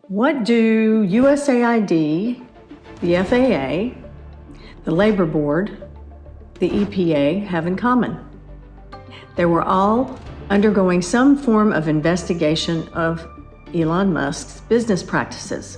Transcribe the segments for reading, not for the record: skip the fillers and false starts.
What do USAID, the FAA, the Labor Board, the EPA have in common? They were all undergoing some form of investigation of Elon Musk's business practices.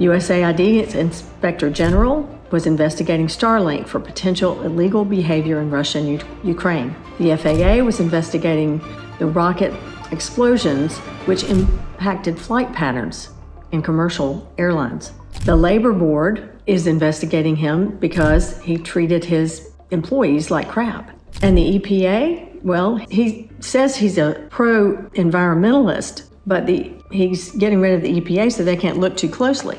USAID's Inspector General was investigating Starlink for potential illegal behavior in Russia and Ukraine. The FAA was investigating the rocket explosions which impacted flight patterns in commercial airlines. The Labor Board is investigating him because he treated his employees like crap. And the EPA, well, he says he's a pro-environmentalist, but he's getting rid of the EPA so they can't look too closely.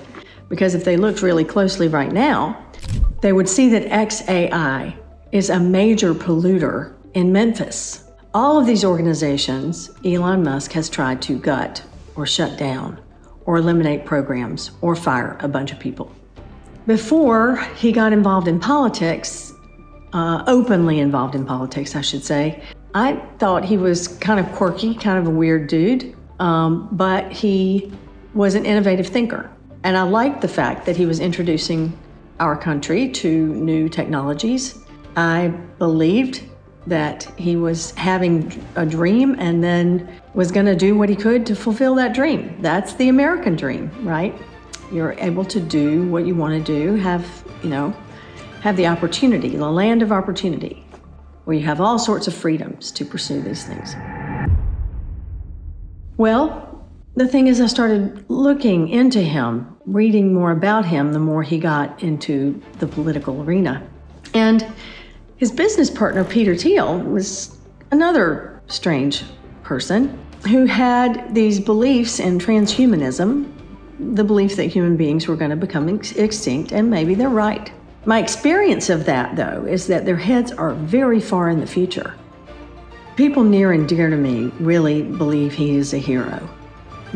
Because if they looked really closely right now, they would see that XAI is a major polluter in Memphis. All of these organizations, Elon Musk has tried to gut or shut down or eliminate programs or fire a bunch of people. Before he got involved in politics, openly involved in politics, I should say, I thought he was kind of quirky, kind of a weird dude, but he was an innovative thinker. And I liked the fact that he was introducing our country to new technologies. I believed that he was having a dream and then was going to do what he could to fulfill that dream. That's the American dream, right? You're able to do what you want to do, have the opportunity, the land of opportunity, where you have all sorts of freedoms to pursue these things. Well, the thing is, I started looking into him, reading more about him, the more he got into the political arena. And his business partner, Peter Thiel, was another strange person who had these beliefs in transhumanism, the belief that human beings were going to become extinct, and maybe they're right. My experience of that, though, is that their heads are very far in the future. People near and dear to me really believe he is a hero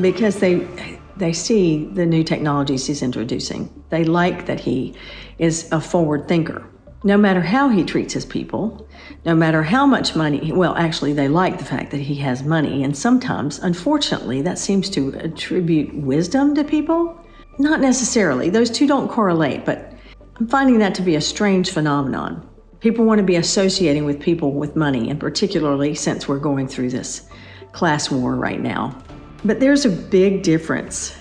because they see the new technologies he's introducing. They like that he is a forward thinker. No matter how he treats his people, no matter how much money, well, actually, they like the fact that he has money. And sometimes, unfortunately, that seems to attribute wisdom to people. Not necessarily. Those two don't correlate, but I'm finding that to be a strange phenomenon. People want to be associating with people with money, and particularly since we're going through this class war right now. But there's a big difference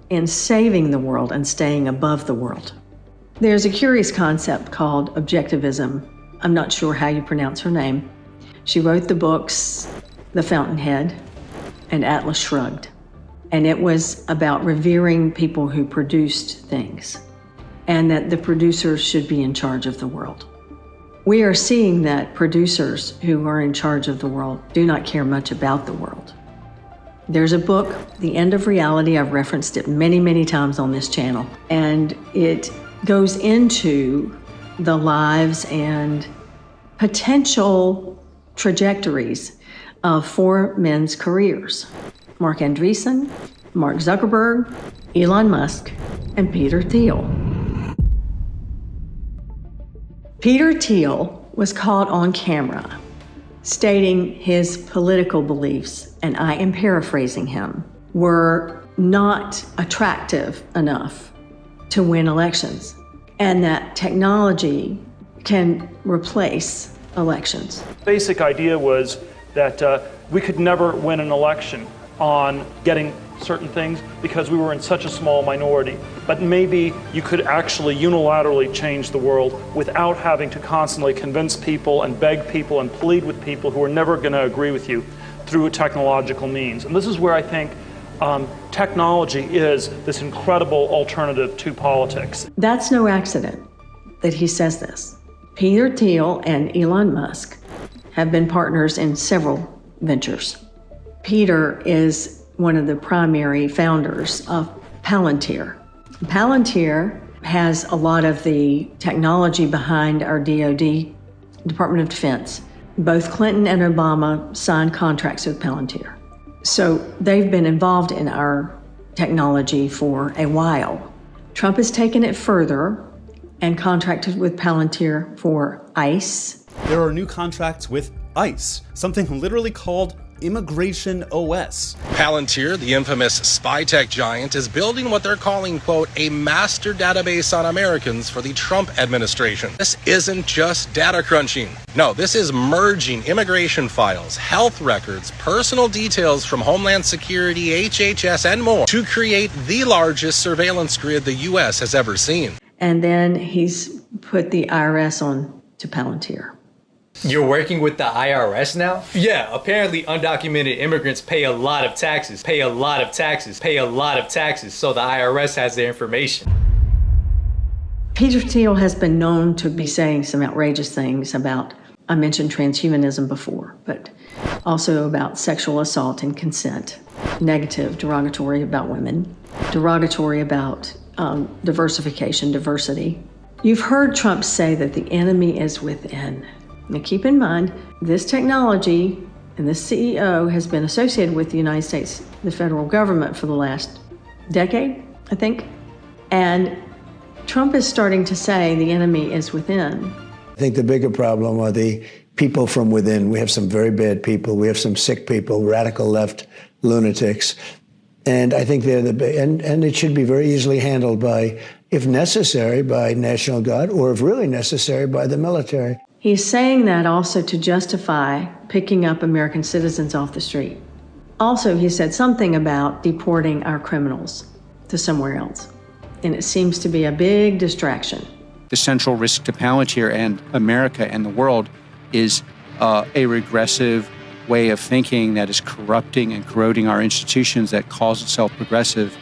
in saving the world and staying above the world. There's a curious concept called objectivism. I'm not sure how you pronounce her name. She wrote the books The Fountainhead and Atlas Shrugged. And it was about revering people who produced things and that the producers should be in charge of the world. We are seeing that producers who are in charge of the world do not care much about the world. There's a book, The End of Reality. I've referenced it many, many times on this channel. And it goes into the lives and potential trajectories of four men's careers: Mark Andreessen, Mark Zuckerberg, Elon Musk, and Peter Thiel. Peter Thiel was caught on camera stating his political beliefs, and I am paraphrasing him, were not attractive enough to win elections, and that technology can replace elections. Basic idea was that we could never win an election on getting certain things because we were in such a small minority. But maybe you could actually unilaterally change the world without having to constantly convince people and beg people and plead with people who are never going to agree with you through a technological means. And this is where I think technology is this incredible alternative to politics. That's no accident that he says this. Peter Thiel and Elon Musk have been partners in several ventures. Peter is one of the primary founders of Palantir. Palantir has a lot of the technology behind our DoD, Department of Defense. Both Clinton and Obama signed contracts with Palantir. So they've been involved in our technology for a while. Trump has taken it further and contracted with Palantir for ICE. There are new contracts with ICE, something literally called Immigration OS. Palantir, the infamous spy tech giant, is building what they're calling, quote, a master database on Americans for the Trump administration. This isn't just data crunching. No, this is merging immigration files, health records, personal details from Homeland Security, HHS, and more to create the largest surveillance grid the U.S. has ever seen. And then he's put the IRS on to Palantir. You're working with the IRS now? Yeah, apparently undocumented immigrants pay a lot of taxes, so the IRS has their information. Peter Thiel has been known to be saying some outrageous things about, I mentioned transhumanism before, but also about sexual assault and consent, negative, derogatory about women, derogatory about diversification, diversity. You've heard Trump say that the enemy is within. Now keep in mind, this technology and this CEO has been associated with the United States, the federal government, for the last decade, I think. And Trump is starting to say the enemy is within. I think the bigger problem are the people from within. We have some very bad people. We have some sick people, radical left lunatics. And I think they're and it should be very easily handled by, if necessary, by National Guard, or if really necessary, by the military. He's saying that also to justify picking up American citizens off the street. Also, he said something about deporting our criminals to somewhere else. And it seems to be a big distraction. The central risk to Palantir and America and the world is a regressive way of thinking that is corrupting and corroding our institutions, that calls itself progressive,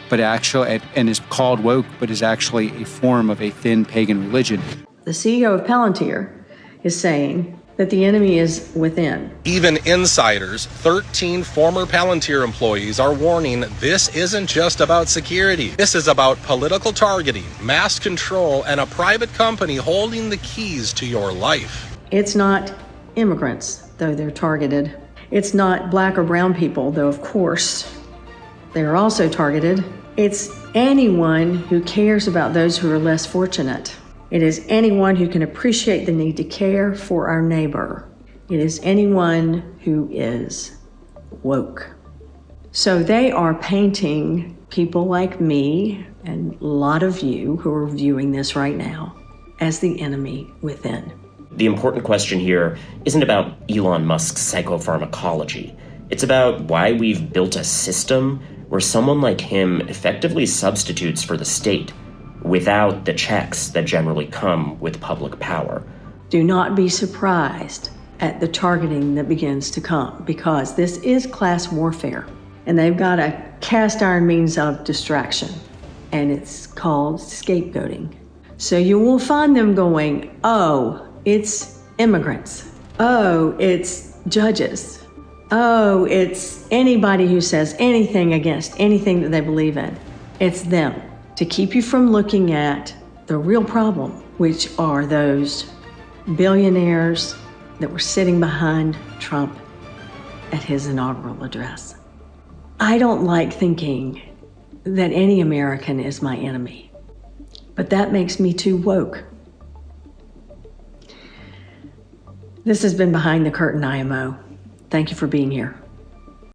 but actually, and is called woke, but is actually a form of a thin pagan religion. The CEO of Palantir is saying that the enemy is within. Even insiders, 13 former Palantir employees, are warning this isn't just about security. This is about political targeting, mass control, and a private company holding the keys to your life. It's not immigrants, though they're targeted. It's not black or brown people, though of course they are also targeted. It's anyone who cares about those who are less fortunate. It is anyone who can appreciate the need to care for our neighbor. It is anyone who is woke. So they are painting people like me and a lot of you who are viewing this right now as the enemy within. The important question here isn't about Elon Musk's psychopharmacology. It's about why we've built a system where someone like him effectively substitutes for the state without the checks that generally come with public power. Do not be surprised at the targeting that begins to come, because this is class warfare, and they've got a cast iron means of distraction, and it's called scapegoating. So you will find them going, oh, it's immigrants. Oh, it's judges. Oh, it's anybody who says anything against anything that they believe in. It's them, to keep you from looking at the real problem, which are those billionaires that were sitting behind Trump at his inaugural address. I don't like thinking that any American is my enemy, but that makes me too woke. This has been Behind the Curtain IMO. Thank you for being here.